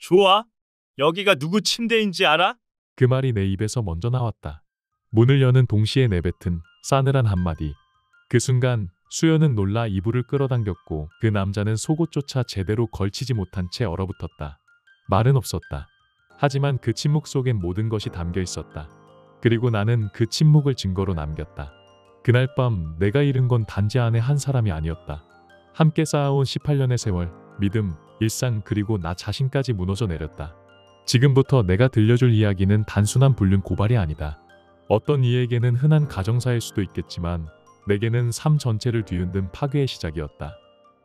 좋아. 여기가 누구 침대인지 알아? 그 말이 내 입에서 먼저 나왔다. 문을 여는 동시에 내뱉은 싸늘한 한마디. 그 순간 수연은 놀라 이불을 끌어당겼고 그 남자는 속옷조차 제대로 걸치지 못한 채 얼어붙었다. 말은 없었다. 하지만 그 침묵 속엔 모든 것이 담겨 있었다. 그리고 나는 그 침묵을 증거로 남겼다. 그날 밤 내가 잃은 건 단지 안에 한 사람이 아니었다. 함께 쌓아온 18년의 세월, 믿음, 일상 그리고 나 자신까지 무너져 내렸다. 지금부터 내가 들려줄 이야기는 단순한 불륜 고발이 아니다. 어떤 이에게는 흔한 가정사일 수도 있겠지만 내게는 삶 전체를 뒤흔든 파괴의 시작이었다.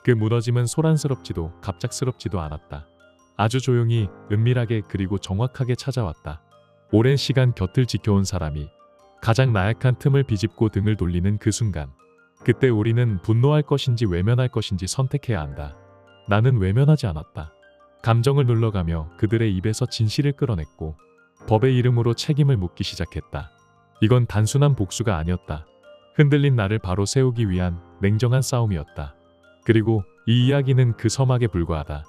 그 무너짐은 소란스럽지도 갑작스럽지도 않았다. 아주 조용히, 은밀하게 그리고 정확하게 찾아왔다. 오랜 시간 곁을 지켜온 사람이 가장 나약한 틈을 비집고 등을 돌리는 그 순간. 그때 우리는 분노할 것인지 외면할 것인지 선택해야 한다. 나는 외면하지 않았다. 감정을 눌러가며 그들의 입에서 진실을 끌어냈고 법의 이름으로 책임을 묻기 시작했다. 이건 단순한 복수가 아니었다. 흔들린 나를 바로 세우기 위한 냉정한 싸움이었다. 그리고 이 이야기는 그 서막에 불과하다.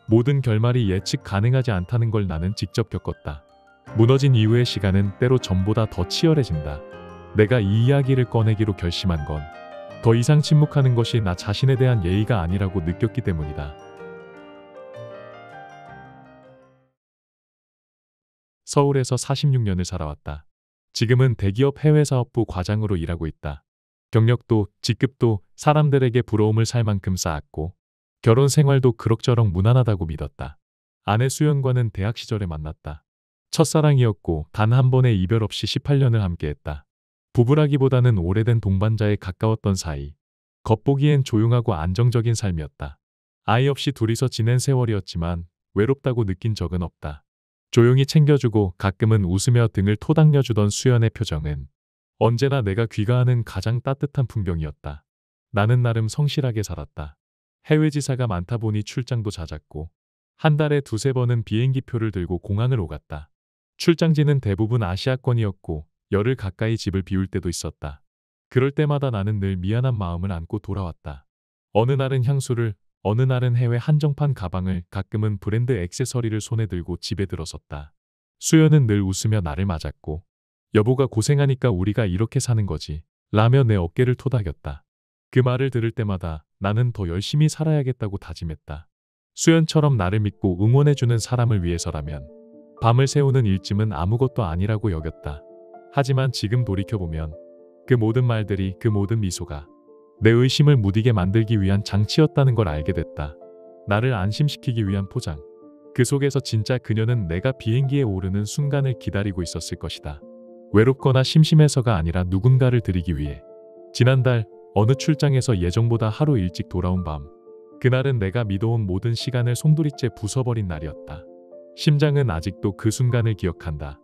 모든 결말이 예측 가능하지 않다는 걸 나는 직접 겪었다. 무너진 이후의 시간은 때로 전보다 더 치열해진다. 내가 이 이야기를 꺼내기로 결심한 건 더 이상 침묵하는 것이 나 자신에 대한 예의가 아니라고 느꼈기 때문이다. 서울에서 46년을 살아왔다. 지금은 대기업 해외사업부 과장으로 일하고 있다. 경력도 직급도 사람들에게 부러움을 살 만큼 쌓았고 결혼 생활도 그럭저럭 무난하다고 믿었다. 아내 수연과는 대학 시절에 만났다. 첫사랑이었고 단 한 번의 이별 없이 18년을 함께했다. 부부라기보다는 오래된 동반자에 가까웠던 사이. 겉보기엔 조용하고 안정적인 삶이었다. 아이 없이 둘이서 지낸 세월이었지만 외롭다고 느낀 적은 없다. 조용히 챙겨주고 가끔은 웃으며 등을 토닥여주던 수연의 표정은 언제나 내가 귀가하는 가장 따뜻한 풍경이었다. 나는 나름 성실하게 살았다. 해외 지사가 많다 보니 출장도 잦았고 한 달에 두세 번은 비행기표를 들고 공항을 오갔다. 출장지는 대부분 아시아권이었고 열흘 가까이 집을 비울 때도 있었다. 그럴 때마다 나는 늘 미안한 마음을 안고 돌아왔다. 어느 날은 향수를, 어느 날은 해외 한정판 가방을, 가끔은 브랜드 액세서리를 손에 들고 집에 들어섰다. 수연은 늘 웃으며 나를 맞았고 여보가 고생하니까 우리가 이렇게 사는 거지 라며 내 어깨를 토닥였다. 그 말을 들을 때마다 나는 더 열심히 살아야겠다고 다짐했다. 수연처럼 나를 믿고 응원해주는 사람을 위해서라면 밤을 새우는 일쯤은 아무것도 아니라고 여겼다. 하지만 지금 돌이켜보면 그 모든 말들이, 그 모든 미소가 내 의심을 무디게 만들기 위한 장치였다는 걸 알게 됐다. 나를 안심시키기 위한 포장. 그 속에서 진짜 그녀는 내가 비행기에 오르는 순간을 기다리고 있었을 것이다. 외롭거나 심심해서가 아니라 누군가를 드리기 위해. 지난달 어느 출장에서 예정보다 하루 일찍 돌아온 밤. 그날은 내가 믿어온 모든 시간을 송두리째 부숴버린 날이었다. 심장은 아직도 그 순간을 기억한다.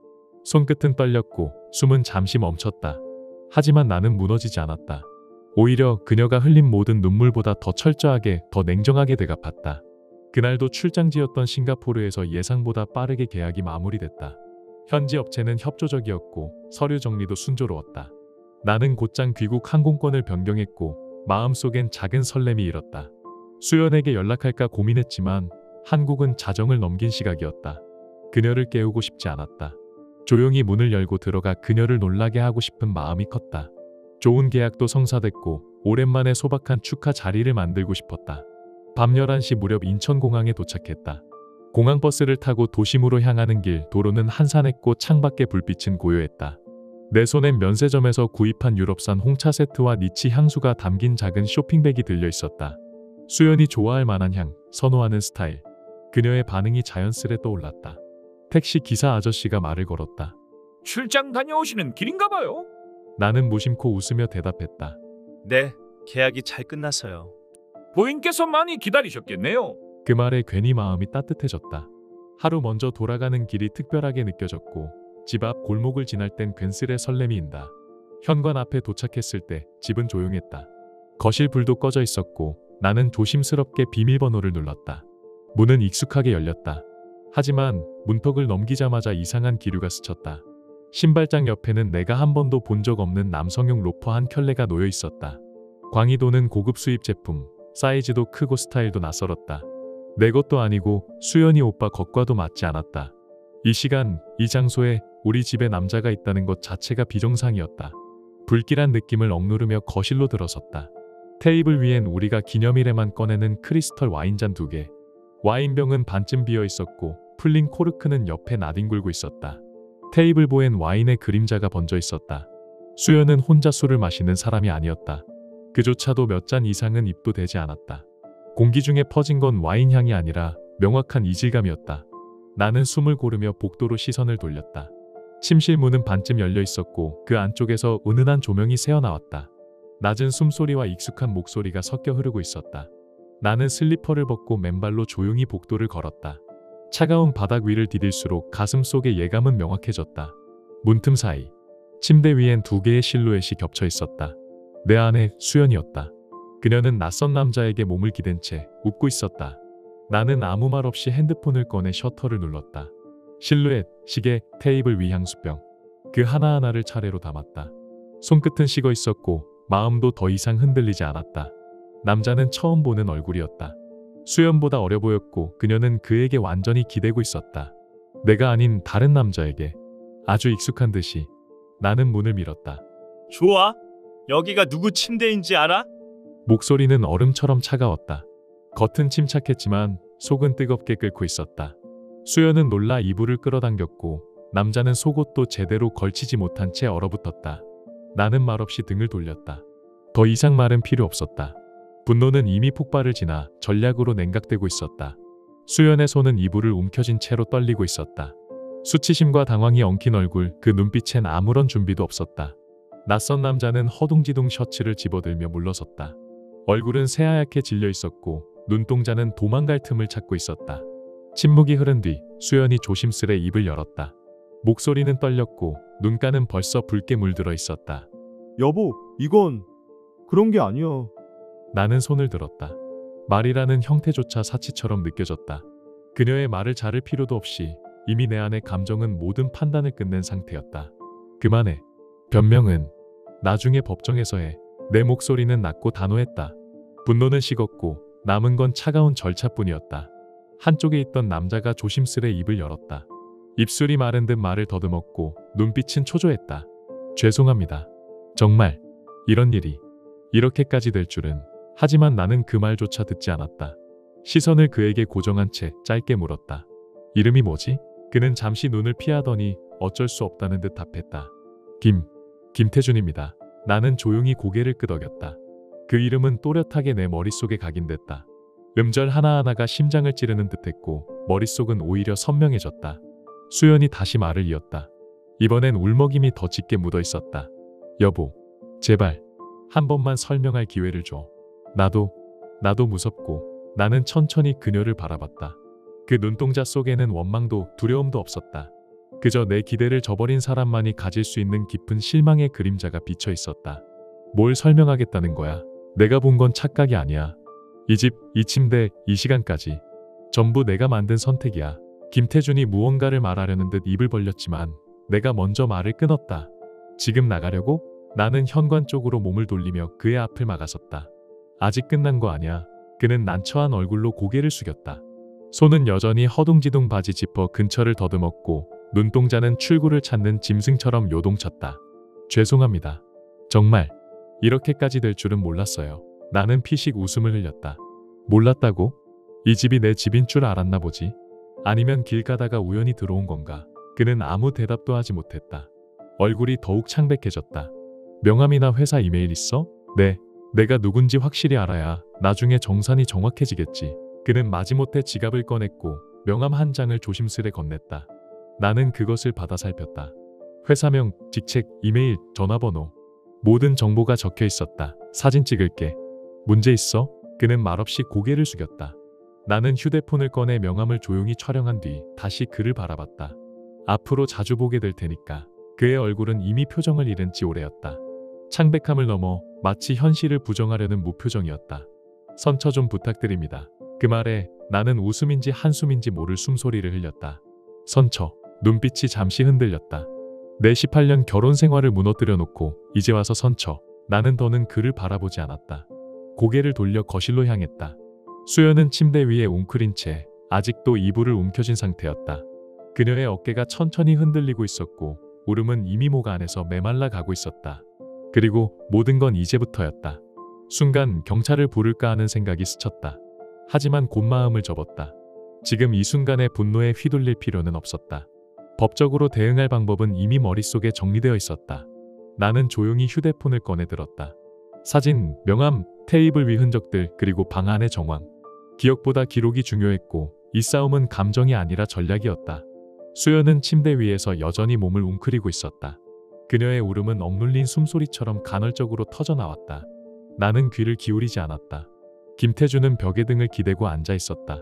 손끝은 떨렸고 숨은 잠시 멈췄다. 하지만 나는 무너지지 않았다. 오히려 그녀가 흘린 모든 눈물보다 더 철저하게, 더 냉정하게 되갚았다. 그날도 출장지였던 싱가포르에서 예상보다 빠르게 계약이 마무리됐다. 현지 업체는 협조적이었고 서류 정리도 순조로웠다. 나는 곧장 귀국 항공권을 변경했고 마음속엔 작은 설렘이 일었다. 수연에게 연락할까 고민했지만 한국은 자정을 넘긴 시각이었다. 그녀를 깨우고 싶지 않았다. 조용히 문을 열고 들어가 그녀를 놀라게 하고 싶은 마음이 컸다. 좋은 계약도 성사됐고 오랜만에 소박한 축하 자리를 만들고 싶었다. 밤 11시 무렵 인천공항에 도착했다. 공항버스를 타고 도심으로 향하는 길, 도로는 한산했고 창밖의 불빛은 고요했다. 내 손엔 면세점에서 구입한 유럽산 홍차 세트와 니치 향수가 담긴 작은 쇼핑백이 들려 있었다. 수연이 좋아할 만한 향, 선호하는 스타일. 그녀의 반응이 자연스레 떠올랐다. 택시 기사 아저씨가 말을 걸었다. 출장 다녀오시는 길인가 봐요. 나는 무심코 웃으며 대답했다. 네, 계약이 잘 끝났어요. 부인께서 많이 기다리셨겠네요. 그 말에 괜히 마음이 따뜻해졌다. 하루 먼저 돌아가는 길이 특별하게 느껴졌고 집 앞 골목을 지날 땐 괜스레 설렘이 인다. 현관 앞에 도착했을 때 집은 조용했다. 거실 불도 꺼져 있었고 나는 조심스럽게 비밀번호를 눌렀다. 문은 익숙하게 열렸다. 하지만 문턱을 넘기자마자 이상한 기류가 스쳤다. 신발장 옆에는 내가 한 번도 본 적 없는 남성용 로퍼 한 켤레가 놓여 있었다. 광이 도는 고급 수입 제품, 사이즈도 크고 스타일도 낯설었다. 내 것도 아니고 수연이 오빠 것과도 맞지 않았다. 이 시간, 이 장소에 우리 집에 남자가 있다는 것 자체가 비정상이었다. 불길한 느낌을 억누르며 거실로 들어섰다. 테이블 위엔 우리가 기념일에만 꺼내는 크리스털 와인잔 2개. 와인병은 반쯤 비어 있었고 풀린 코르크는 옆에 나뒹굴고 있었다. 테이블 보엔 와인의 그림자가 번져 있었다. 수연은 혼자 술을 마시는 사람이 아니었다. 그조차도 몇 잔 이상은 입도 대지 않았다. 공기 중에 퍼진 건 와인 향이 아니라 명확한 이질감이었다. 나는 숨을 고르며 복도로 시선을 돌렸다. 침실 문은 반쯤 열려 있었고 그 안쪽에서 은은한 조명이 새어나왔다. 낮은 숨소리와 익숙한 목소리가 섞여 흐르고 있었다. 나는 슬리퍼를 벗고 맨발로 조용히 복도를 걸었다. 차가운 바닥 위를 디딜수록 가슴속의 예감은 명확해졌다. 문틈 사이 침대 위엔 2개의 실루엣이 겹쳐 있었다. 내 안에 수연이었다. 그녀는 낯선 남자에게 몸을 기댄 채 웃고 있었다. 나는 아무 말 없이 핸드폰을 꺼내 셔터를 눌렀다. 실루엣, 시계, 테이블 위 향수병. 그 하나하나를 차례로 담았다. 손끝은 식어 있었고 마음도 더 이상 흔들리지 않았다. 남자는 처음 보는 얼굴이었다. 수연보다 어려 보였고 그녀는 그에게 완전히 기대고 있었다. 내가 아닌 다른 남자에게 아주 익숙한 듯이 나는 문을 밀었다. 좋아. 여기가 누구 침대인지 알아? 목소리는 얼음처럼 차가웠다. 겉은 침착했지만 속은 뜨겁게 끓고 있었다. 수연은 놀라 이불을 끌어당겼고 남자는 속옷도 제대로 걸치지 못한 채 얼어붙었다. 나는 말없이 등을 돌렸다. 더 이상 말은 필요 없었다. 분노는 이미 폭발을 지나 전략으로 냉각되고 있었다. 수연의 손은 이불을 움켜쥔 채로 떨리고 있었다. 수치심과 당황이 엉킨 얼굴, 그 눈빛엔 아무런 준비도 없었다. 낯선 남자는 허둥지둥 셔츠를 집어들며 물러섰다. 얼굴은 새하얗게 질려 있었고 눈동자는 도망갈 틈을 찾고 있었다. 침묵이 흐른 뒤 수연이 조심스레 입을 열었다. 목소리는 떨렸고 눈가는 벌써 붉게 물들어 있었다. 여보, 이건 그런 게 아니야. 나는 손을 들었다. 말이라는 형태조차 사치처럼 느껴졌다. 그녀의 말을 자를 필요도 없이 이미 내 안의 감정은 모든 판단을 끝낸 상태였다. 그만해. 변명은 나중에 법정에서 해. 내 목소리는 낮고 단호했다. 분노는 식었고 남은 건 차가운 절차뿐이었다. 한쪽에 있던 남자가 조심스레 입을 열었다. 입술이 마른 듯 말을 더듬었고 눈빛은 초조했다. 죄송합니다. 정말 이런 일이 이렇게까지 될 줄은. 하지만 나는 그 말조차 듣지 않았다. 시선을 그에게 고정한 채 짧게 물었다. 이름이 뭐지? 그는 잠시 눈을 피하더니 어쩔 수 없다는 듯 답했다. 김태준입니다. 나는 조용히 고개를 끄덕였다. 그 이름은 또렷하게 내 머릿속에 각인됐다. 음절 하나하나가 심장을 찌르는 듯했고 머릿속은 오히려 선명해졌다. 수연이 다시 말을 이었다. 이번엔 울먹임이 더 짙게 묻어 있었다. 여보, 제발 한 번만 설명할 기회를 줘. 나도 무섭고. 나는 천천히 그녀를 바라봤다. 그 눈동자 속에는 원망도 두려움도 없었다. 그저 내 기대를 저버린 사람만이 가질 수 있는 깊은 실망의 그림자가 비쳐 있었다. 뭘 설명하겠다는 거야? 내가 본 건 착각이 아니야. 이 집, 이 침대, 이 시간까지 전부 내가 만든 선택이야. 김태준이 무언가를 말하려는 듯 입을 벌렸지만 내가 먼저 말을 끊었다. 지금 나가려고? 나는 현관 쪽으로 몸을 돌리며 그의 앞을 막아섰다. 아직 끝난 거 아니야. 그는 난처한 얼굴로 고개를 숙였다. 손은 여전히 허둥지둥 바지 지퍼 근처를 더듬었고 눈동자는 출구를 찾는 짐승처럼 요동쳤다. 죄송합니다. 정말 이렇게까지 될 줄은 몰랐어요. 나는 피식 웃음을 흘렸다. 몰랐다고? 이 집이 내 집인 줄 알았나 보지? 아니면 길 가다가 우연히 들어온 건가? 그는 아무 대답도 하지 못했다. 얼굴이 더욱 창백해졌다. 명함이나 회사 이메일 있어? 네. 내가 누군지 확실히 알아야 나중에 정산이 정확해지겠지. 그는 마지못해 지갑을 꺼냈고 명함 한 장을 조심스레 건넸다. 나는 그것을 받아 살폈다. 회사명, 직책, 이메일, 전화번호. 모든 정보가 적혀 있었다. 사진 찍을게. 문제 있어? 그는 말없이 고개를 숙였다. 나는 휴대폰을 꺼내 명함을 조용히 촬영한 뒤 다시 그를 바라봤다. 앞으로 자주 보게 될 테니까. 그의 얼굴은 이미 표정을 잃은 지 오래였다. 창백함을 넘어 마치 현실을 부정하려는 무표정이었다. 선처 좀 부탁드립니다. 그 말에 나는 웃음인지 한숨인지 모를 숨소리를 흘렸다. 선처. 눈빛이 잠시 흔들렸다. 내 18년 결혼 생활을 무너뜨려 놓고 이제 와서 선처. 나는 더는 그를 바라보지 않았다. 고개를 돌려 거실로 향했다. 수연은 침대 위에 웅크린 채 아직도 이불을 움켜쥔 상태였다. 그녀의 어깨가 천천히 흔들리고 있었고 울음은 이미 목 안에서 메말라 가고 있었다. 그리고 모든 건 이제부터였다. 순간 경찰을 부를까 하는 생각이 스쳤다. 하지만 곧 마음을 접었다. 지금 이 순간에 분노에 휘둘릴 필요는 없었다. 법적으로 대응할 방법은 이미 머릿속에 정리되어 있었다. 나는 조용히 휴대폰을 꺼내 들었다. 사진, 명함, 테이블 위 흔적들, 그리고 방 안의 정황. 기억보다 기록이 중요했고 이 싸움은 감정이 아니라 전략이었다. 수연은 침대 위에서 여전히 몸을 웅크리고 있었다. 그녀의 울음은 억눌린 숨소리처럼 간헐적으로 터져나왔다. 나는 귀를 기울이지 않았다. 김태준은 벽에 등을 기대고 앉아 있었다.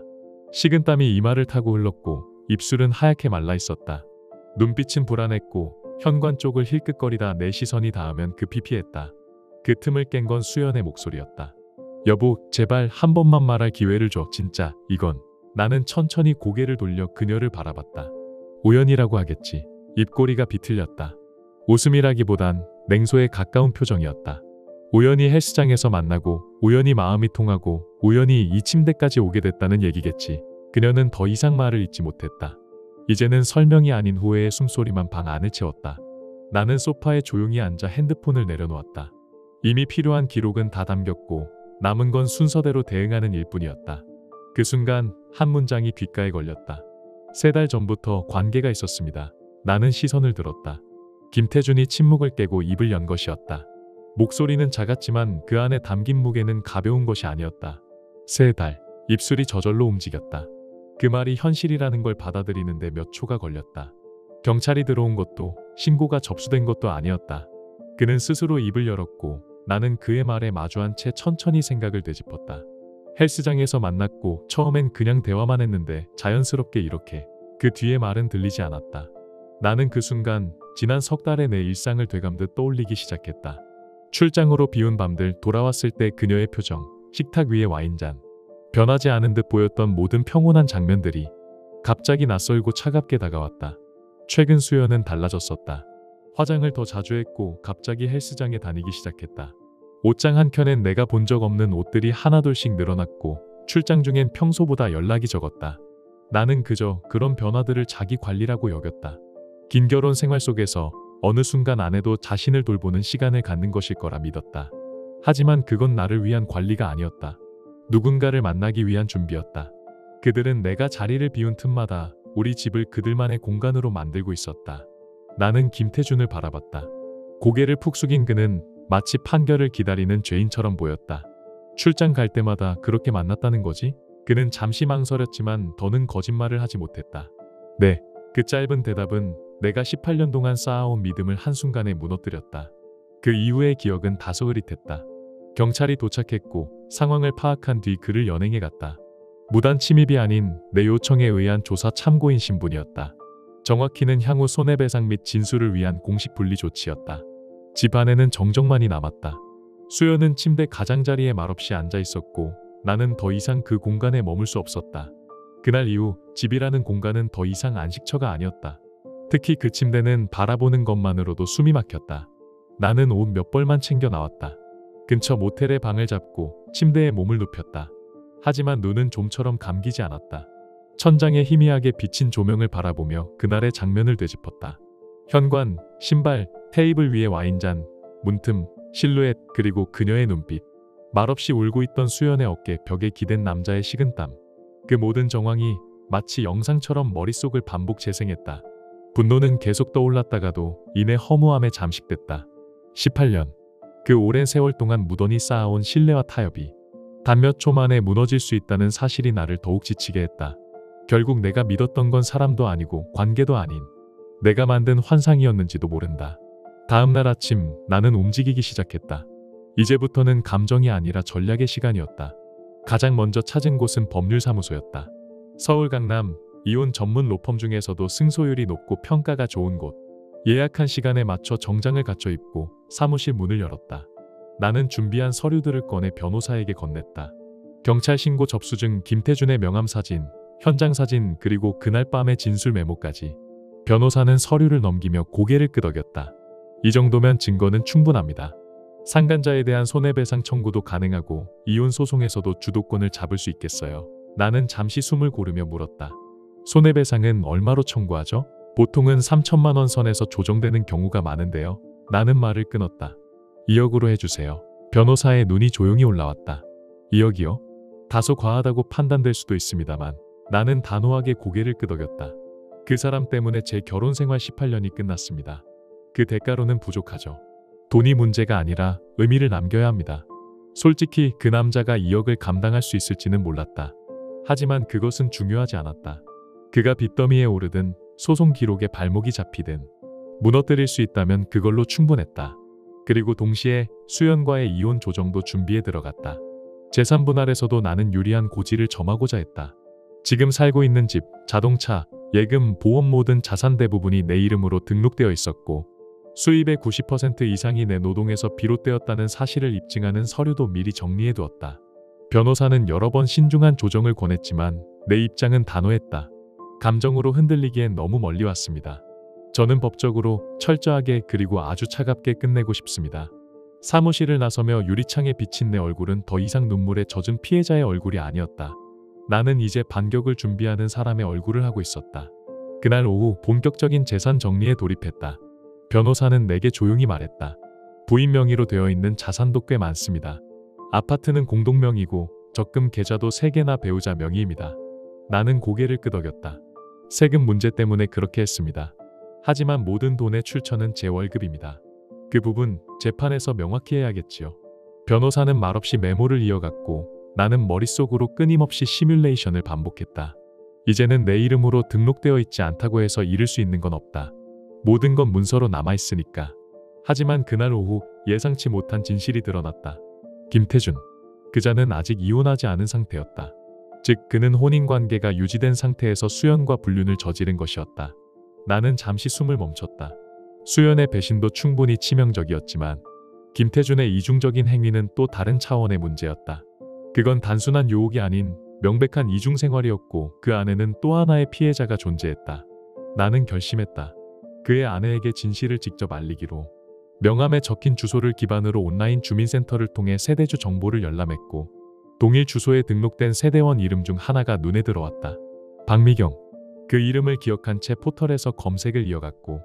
식은땀이 이마를 타고 흘렀고 입술은 하얗게 말라 있었다. 눈빛은 불안했고 현관 쪽을 힐끗거리다 내 시선이 닿으면 급히 피했다. 그 틈을 깬 건 수연의 목소리였다. 여보, 제발 한 번만 말할 기회를 줘. 진짜 이건. 나는 천천히 고개를 돌려 그녀를 바라봤다. 우연이라고 하겠지. 입꼬리가 비틀렸다. 웃음이라기보단 냉소에 가까운 표정이었다. 우연히 헬스장에서 만나고 우연히 마음이 통하고 우연히 이 침대까지 오게 됐다는 얘기겠지. 그녀는 더 이상 말을 잇지 못했다. 이제는 설명이 아닌 후회의 숨소리만 방 안을 채웠다. 나는 소파에 조용히 앉아 핸드폰을 내려놓았다. 이미 필요한 기록은 다 담겼고 남은 건 순서대로 대응하는 일뿐이었다. 그 순간 한 문장이 귓가에 걸렸다. 3달 전부터 관계가 있었습니다. 나는 시선을 들었다. 김태준이 침묵을 깨고 입을 연 것이었다. 목소리는 작았지만 그 안에 담긴 무게는 가벼운 것이 아니었다. 3달. 입술이 저절로 움직였다. 그 말이 현실이라는 걸 받아들이는데 몇 초가 걸렸다. 경찰이 들어온 것도 신고가 접수된 것도 아니었다. 그는 스스로 입을 열었고 나는 그의 말에 마주한 채 천천히 생각을 되짚었다. 헬스장에서 만났고 처음엔 그냥 대화만 했는데 자연스럽게 이렇게. 그 뒤에 말은 들리지 않았다. 나는 그 순간 지난 석 달의 내 일상을 되감듯 떠올리기 시작했다. 출장으로 비운 밤들, 돌아왔을 때 그녀의 표정, 식탁 위의 와인잔. 변하지 않은 듯 보였던 모든 평온한 장면들이 갑자기 낯설고 차갑게 다가왔다. 최근 수연은 달라졌었다. 화장을 더 자주 했고 갑자기 헬스장에 다니기 시작했다. 옷장 한켠엔 내가 본 적 없는 옷들이 하나둘씩 늘어났고 출장 중엔 평소보다 연락이 적었다. 나는 그저 그런 변화들을 자기 관리라고 여겼다. 긴 결혼 생활 속에서 어느 순간 아내도 자신을 돌보는 시간을 갖는 것일 거라 믿었다. 하지만 그건 나를 위한 관리가 아니었다. 누군가를 만나기 위한 준비였다. 그들은 내가 자리를 비운 틈마다 우리 집을 그들만의 공간으로 만들고 있었다. 나는 김태준을 바라봤다. 고개를 푹 숙인 그는 마치 판결을 기다리는 죄인처럼 보였다. 출장 갈 때마다 그렇게 만났다는 거지? 그는 잠시 망설였지만 더는 거짓말을 하지 못했다. 네. 그 짧은 대답은 내가 18년 동안 쌓아온 믿음을 한순간에 무너뜨렸다. 그 이후의 기억은 다소 흐릿했다. 경찰이 도착했고 상황을 파악한 뒤 그를 연행해 갔다. 무단 침입이 아닌 내 요청에 의한 조사 참고인 신분이었다. 정확히는 향후 손해배상 및 진술을 위한 공식 분리 조치였다. 집 안에는 정적만이 남았다. 수연은 침대 가장자리에 말없이 앉아 있었고 나는 더 이상 그 공간에 머물 수 없었다. 그날 이후 집이라는 공간은 더 이상 안식처가 아니었다. 특히 그 침대는 바라보는 것만으로도 숨이 막혔다. 나는 옷 몇 벌만 챙겨 나왔다. 근처 모텔에 방을 잡고 침대에 몸을 눕혔다. 하지만 눈은 좀처럼 감기지 않았다. 천장에 희미하게 비친 조명을 바라보며 그날의 장면을 되짚었다. 현관, 신발, 테이블 위의 와인잔, 문틈, 실루엣, 그리고 그녀의 눈빛. 말없이 울고 있던 수연의 어깨, 벽에 기댄 남자의 식은땀. 그 모든 정황이 마치 영상처럼 머릿속을 반복 재생했다. 분노는 계속 떠올랐다가도 이내 허무함에 잠식됐다. 18년. 그 오랜 세월 동안 무던히 쌓아온 신뢰와 타협이 단 몇 초 만에 무너질 수 있다는 사실이 나를 더욱 지치게 했다. 결국 내가 믿었던 건 사람도 아니고 관계도 아닌 내가 만든 환상이었는지도 모른다. 다음 날 아침 나는 움직이기 시작했다. 이제부터는 감정이 아니라 전략의 시간이었다. 가장 먼저 찾은 곳은 법률사무소였다. 서울 강남, 이혼 전문 로펌 중에서도 승소율이 높고 평가가 좋은 곳. 예약한 시간에 맞춰 정장을 갖춰 입고 사무실 문을 열었다. 나는 준비한 서류들을 꺼내 변호사에게 건넸다. 경찰 신고 접수증, 김태준의 명함 사진, 현장 사진, 그리고 그날 밤의 진술 메모까지. 변호사는 서류를 넘기며 고개를 끄덕였다. 이 정도면 증거는 충분합니다. 상간자에 대한 손해배상 청구도 가능하고 이혼 소송에서도 주도권을 잡을 수 있겠어요. 나는 잠시 숨을 고르며 물었다. 손해배상은 얼마로 청구하죠? 보통은 3천만 원 선에서 조정되는 경우가 많은데요. 나는 말을 끊었다. 2억으로 해주세요. 변호사의 눈이 조용히 올라왔다. 2억이요? 다소 과하다고 판단될 수도 있습니다만 나는 단호하게 고개를 끄덕였다. 그 사람 때문에 제 결혼 생활 18년이 끝났습니다. 그 대가로는 부족하죠. 돈이 문제가 아니라 의미를 남겨야 합니다. 솔직히 그 남자가 2억을 감당할 수 있을지는 몰랐다. 하지만 그것은 중요하지 않았다. 그가 빚더미에 오르든 소송 기록에 발목이 잡히든 무너뜨릴 수 있다면 그걸로 충분했다. 그리고 동시에 수연과의 이혼 조정도 준비에 들어갔다. 재산 분할에서도 나는 유리한 고지를 점하고자 했다. 지금 살고 있는 집, 자동차, 예금, 보험 모든 자산 대부분이 내 이름으로 등록되어 있었고 수입의 90% 이상이 내 노동에서 비롯되었다는 사실을 입증하는 서류도 미리 정리해 두었다. 변호사는 여러 번 신중한 조정을 권했지만 내 입장은 단호했다. 감정으로 흔들리기엔 너무 멀리 왔습니다. 저는 법적으로 철저하게 그리고 아주 차갑게 끝내고 싶습니다. 사무실을 나서며 유리창에 비친 내 얼굴은 더 이상 눈물에 젖은 피해자의 얼굴이 아니었다. 나는 이제 반격을 준비하는 사람의 얼굴을 하고 있었다. 그날 오후 본격적인 재산 정리에 돌입했다. 변호사는 내게 조용히 말했다. 부인 명의로 되어 있는 자산도 꽤 많습니다. 아파트는 공동 명의고 적금 계좌도 3개나 배우자 명의입니다. 나는 고개를 끄덕였다. 세금 문제 때문에 그렇게 했습니다. 하지만 모든 돈의 출처는 제 월급입니다. 그 부분 재판에서 명확히 해야겠지요. 변호사는 말없이 메모를 이어갔고 나는 머릿속으로 끊임없이 시뮬레이션을 반복했다. 이제는 내 이름으로 등록되어 있지 않다고 해서 잃을 수 있는 건 없다. 모든 건 문서로 남아있으니까. 하지만 그날 오후 예상치 못한 진실이 드러났다. 김태준. 그자는 아직 이혼하지 않은 상태였다. 즉 그는 혼인관계가 유지된 상태에서 수연과 불륜을 저지른 것이었다. 나는 잠시 숨을 멈췄다. 수연의 배신도 충분히 치명적이었지만 김태준의 이중적인 행위는 또 다른 차원의 문제였다. 그건 단순한 유혹이 아닌 명백한 이중생활이었고 그 안에는 또 하나의 피해자가 존재했다. 나는 결심했다. 그의 아내에게 진실을 직접 알리기로. 명함에 적힌 주소를 기반으로 온라인 주민센터를 통해 세대주 정보를 열람했고 동일 주소에 등록된 세대원 이름 중 하나가 눈에 들어왔다. 박미경. 그 이름을 기억한 채 포털에서 검색을 이어갔고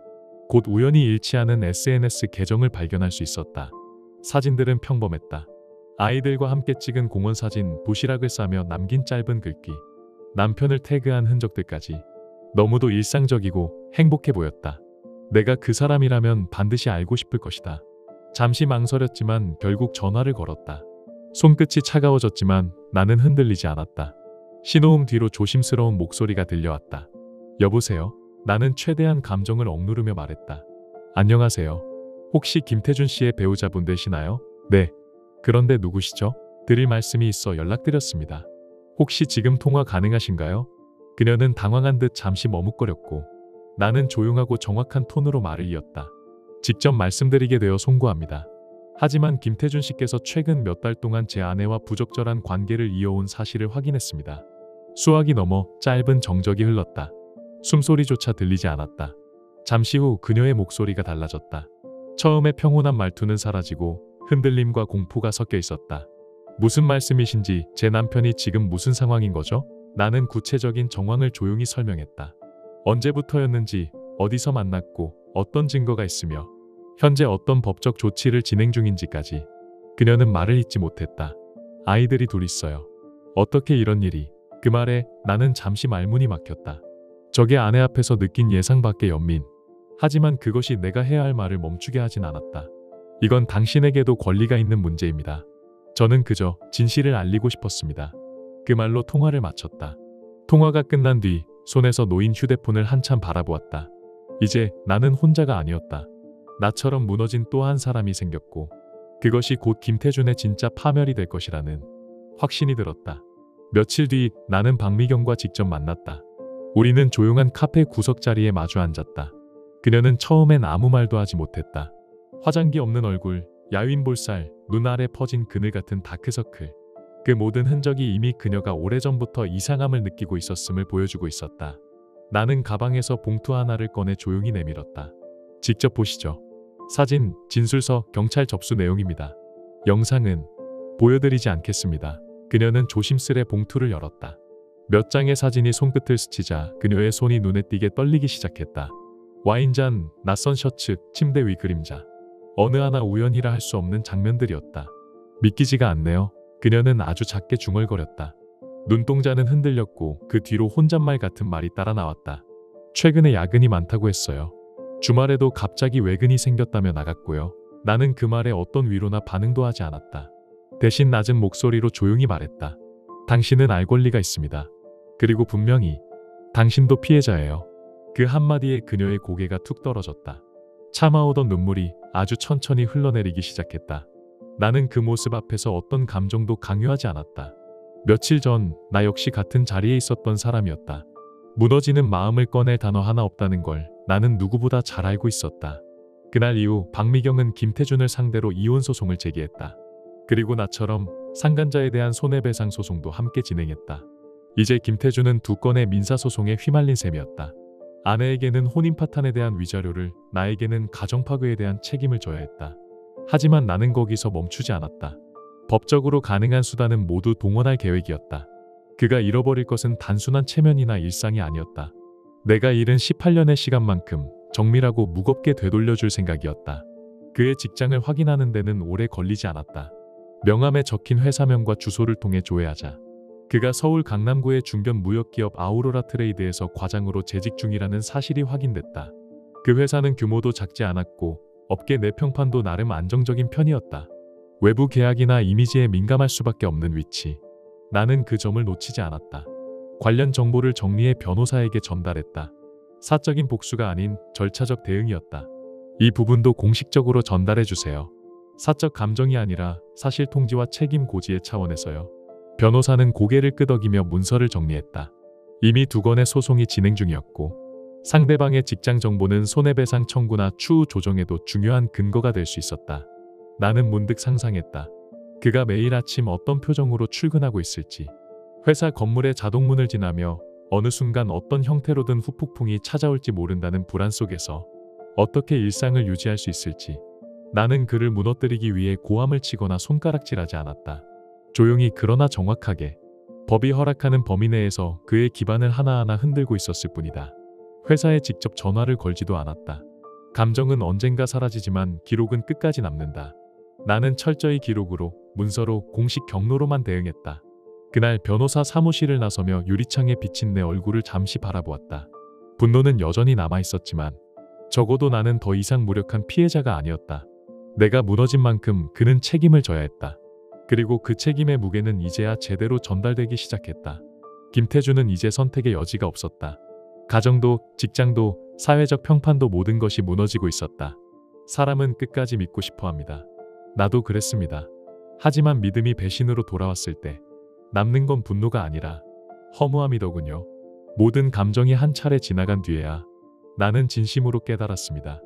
곧 우연히 일치하는 SNS 계정을 발견할 수 있었다. 사진들은 평범했다. 아이들과 함께 찍은 공원 사진, 도시락을 싸며 남긴 짧은 글귀, 남편을 태그한 흔적들까지 너무도 일상적이고 행복해 보였다. 내가 그 사람이라면 반드시 알고 싶을 것이다. 잠시 망설였지만 결국 전화를 걸었다. 손끝이 차가워졌지만 나는 흔들리지 않았다. 신호음 뒤로 조심스러운 목소리가 들려왔다. 여보세요? 나는 최대한 감정을 억누르며 말했다. 안녕하세요. 혹시 김태준 씨의 배우자분 되시나요? 네. 그런데 누구시죠? 드릴 말씀이 있어 연락드렸습니다. 혹시 지금 통화 가능하신가요? 그녀는 당황한 듯 잠시 머뭇거렸고 나는 조용하고 정확한 톤으로 말을 이었다. 직접 말씀드리게 되어 송구합니다. 하지만 김태준 씨께서 최근 몇 달 동안 제 아내와 부적절한 관계를 이어온 사실을 확인했습니다. 수학이 넘어 짧은 정적이 흘렀다. 숨소리조차 들리지 않았다. 잠시 후 그녀의 목소리가 달라졌다. 처음에 평온한 말투는 사라지고 흔들림과 공포가 섞여 있었다. 무슨 말씀이신지, 제 남편이 지금 무슨 상황인 거죠? 나는 구체적인 정황을 조용히 설명했다. 언제부터였는지, 어디서 만났고, 어떤 증거가 있으며 현재 어떤 법적 조치를 진행 중인지까지. 그녀는 말을 잇지 못했다. 아이들이 둘 있어요. 어떻게 이런 일이? 그 말에 나는 잠시 말문이 막혔다. 적의 아내 앞에서 느낀 예상 밖의 연민. 하지만 그것이 내가 해야 할 말을 멈추게 하진 않았다. 이건 당신에게도 권리가 있는 문제입니다. 저는 그저 진실을 알리고 싶었습니다. 그 말로 통화를 마쳤다. 통화가 끝난 뒤 손에서 놓인 휴대폰을 한참 바라보았다. 이제 나는 혼자가 아니었다. 나처럼 무너진 또 한 사람이 생겼고 그것이 곧 김태준의 진짜 파멸이 될 것이라는 확신이 들었다. 며칠 뒤 나는 박미경과 직접 만났다. 우리는 조용한 카페 구석자리에 마주 앉았다. 그녀는 처음엔 아무 말도 하지 못했다. 화장기 없는 얼굴, 야윈 볼살, 눈 아래 퍼진 그늘 같은 다크서클. 그 모든 흔적이 이미 그녀가 오래전부터 이상함을 느끼고 있었음을 보여주고 있었다. 나는 가방에서 봉투 하나를 꺼내 조용히 내밀었다. 직접 보시죠. 사진, 진술서, 경찰 접수 내용입니다. 영상은 보여드리지 않겠습니다. 그녀는 조심스레 봉투를 열었다. 몇 장의 사진이 손끝을 스치자 그녀의 손이 눈에 띄게 떨리기 시작했다. 와인잔, 낯선 셔츠, 침대 위 그림자. 어느 하나 우연이라 할 수 없는 장면들이었다. 믿기지가 않네요. 그녀는 아주 작게 중얼거렸다. 눈동자는 흔들렸고 그 뒤로 혼잣말 같은 말이 따라 나왔다. 최근에 야근이 많다고 했어요. 주말에도 갑자기 외근이 생겼다며 나갔고요. 나는 그 말에 어떤 위로나 반응도 하지 않았다. 대신 낮은 목소리로 조용히 말했다. 당신은 알 권리가 있습니다. 그리고 분명히 당신도 피해자예요. 그 한마디에 그녀의 고개가 툭 떨어졌다. 참아오던 눈물이 아주 천천히 흘러내리기 시작했다. 나는 그 모습 앞에서 어떤 감정도 강요하지 않았다. 며칠 전 나 역시 같은 자리에 있었던 사람이었다. 무너지는 마음을 꺼낼 단어 하나 없다는 걸 나는 누구보다 잘 알고 있었다. 그날 이후 박미경은 김태준을 상대로 이혼소송을 제기했다. 그리고 나처럼 상간자에 대한 손해배상 소송도 함께 진행했다. 이제 김태준은 두 건의 민사소송에 휘말린 셈이었다. 아내에게는 혼인 파탄에 대한 위자료를, 나에게는 가정 파괴에 대한 책임을 져야 했다. 하지만 나는 거기서 멈추지 않았다. 법적으로 가능한 수단은 모두 동원할 계획이었다. 그가 잃어버릴 것은 단순한 체면이나 일상이 아니었다. 내가 잃은 18년의 시간만큼 정밀하고 무겁게 되돌려줄 생각이었다. 그의 직장을 확인하는 데는 오래 걸리지 않았다. 명함에 적힌 회사명과 주소를 통해 조회하자 그가 서울 강남구의 중견 무역기업 아우로라 트레이드에서 과장으로 재직 중이라는 사실이 확인됐다. 그 회사는 규모도 작지 않았고 업계 내 평판도 나름 안정적인 편이었다. 외부 계약이나 이미지에 민감할 수밖에 없는 위치. 나는 그 점을 놓치지 않았다. 관련 정보를 정리해 변호사에게 전달했다. 사적인 복수가 아닌 절차적 대응이었다. 이 부분도 공식적으로 전달해 주세요. 사적 감정이 아니라 사실 통지와 책임 고지의 차원에서요. 변호사는 고개를 끄덕이며 문서를 정리했다. 이미 두 건의 소송이 진행 중이었고 상대방의 직장 정보는 손해배상 청구나 추후 조정에도 중요한 근거가 될 수 있었다. 나는 문득 상상했다. 그가 매일 아침 어떤 표정으로 출근하고 있을지, 회사 건물의 자동문을 지나며 어느 순간 어떤 형태로든 후폭풍이 찾아올지 모른다는 불안 속에서 어떻게 일상을 유지할 수 있을지. 나는 그를 무너뜨리기 위해 고함을 치거나 손가락질하지 않았다. 조용히 그러나 정확하게 법이 허락하는 범위 내에서 그의 기반을 하나하나 흔들고 있었을 뿐이다. 회사에 직접 전화를 걸지도 않았다. 감정은 언젠가 사라지지만 기록은 끝까지 남는다. 나는 철저히 기록으로, 문서로, 공식 경로로만 대응했다. 그날 변호사 사무실을 나서며 유리창에 비친 내 얼굴을 잠시 바라보았다. 분노는 여전히 남아있었지만 적어도 나는 더 이상 무력한 피해자가 아니었다. 내가 무너진 만큼 그는 책임을 져야 했다. 그리고 그 책임의 무게는 이제야 제대로 전달되기 시작했다. 김태준은 이제 선택의 여지가 없었다. 가정도, 직장도, 사회적 평판도 모든 것이 무너지고 있었다. 사람은 끝까지 믿고 싶어 합니다. 나도 그랬습니다. 하지만 믿음이 배신으로 돌아왔을 때 남는 건 분노가 아니라 허무함이더군요. 모든 감정이 한 차례 지나간 뒤에야 나는 진심으로 깨달았습니다.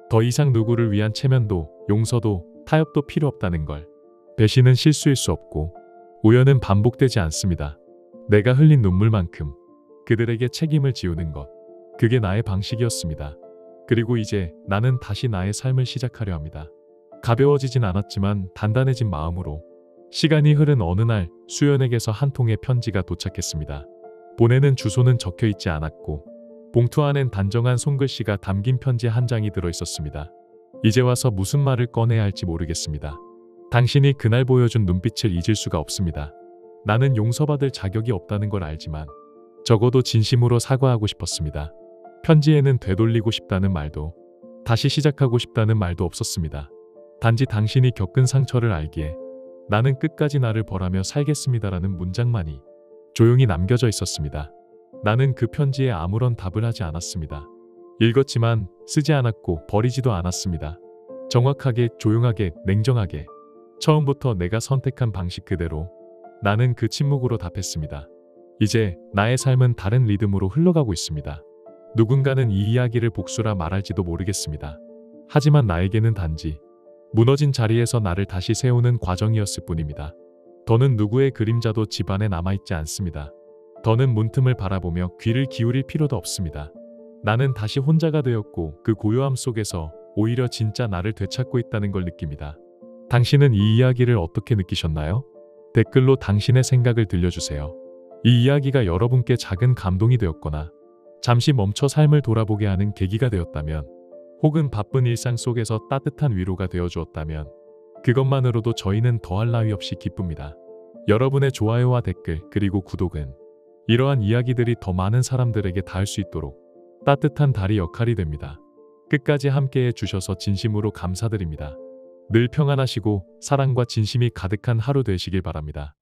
더 이상 누구를 위한 체면도, 용서도, 타협도 필요 없다는 걸. 배신은 실수일 수 없고 우연은 반복되지 않습니다. 내가 흘린 눈물만큼 그들에게 책임을 지우는 것. 그게 나의 방식이었습니다. 그리고 이제 나는 다시 나의 삶을 시작하려 합니다. 가벼워지진 않았지만 단단해진 마음으로. 시간이 흐른 어느 날 수연에게서 한 통의 편지가 도착했습니다. 보내는 주소는 적혀 있지 않았고 봉투 안엔 단정한 손글씨가 담긴 편지 한 장이 들어있었습니다. 이제 와서 무슨 말을 꺼내야 할지 모르겠습니다. 당신이 그날 보여준 눈빛을 잊을 수가 없습니다. 나는 용서받을 자격이 없다는 걸 알지만 적어도 진심으로 사과하고 싶었습니다. 편지에는 되돌리고 싶다는 말도, 다시 시작하고 싶다는 말도 없었습니다. 단지 당신이 겪은 상처를 알기에 나는 끝까지 나를 벌하며 살겠습니다라는 문장만이 조용히 남겨져 있었습니다. 나는 그 편지에 아무런 답을 하지 않았습니다. 읽었지만 쓰지 않았고 버리지도 않았습니다. 정확하게, 조용하게, 냉정하게. 처음부터 내가 선택한 방식 그대로 나는 그 침묵으로 답했습니다. 이제 나의 삶은 다른 리듬으로 흘러가고 있습니다. 누군가는 이 이야기를 복수라 말할지도 모르겠습니다. 하지만 나에게는 단지 무너진 자리에서 나를 다시 세우는 과정이었을 뿐입니다. 더는 누구의 그림자도 집안에 남아있지 않습니다. 더는 문틈을 바라보며 귀를 기울일 필요도 없습니다. 나는 다시 혼자가 되었고 그 고요함 속에서 오히려 진짜 나를 되찾고 있다는 걸 느낍니다. 당신은 이 이야기를 어떻게 느끼셨나요? 댓글로 당신의 생각을 들려주세요. 이 이야기가 여러분께 작은 감동이 되었거나 잠시 멈춰 삶을 돌아보게 하는 계기가 되었다면, 혹은 바쁜 일상 속에서 따뜻한 위로가 되어 주었다면 그것만으로도 저희는 더할 나위 없이 기쁩니다. 여러분의 좋아요와 댓글 그리고 구독은 이러한 이야기들이 더 많은 사람들에게 닿을 수 있도록 따뜻한 다리 역할이 됩니다. 끝까지 함께해 주셔서 진심으로 감사드립니다. 늘 평안하시고 사랑과 진심이 가득한 하루 되시길 바랍니다.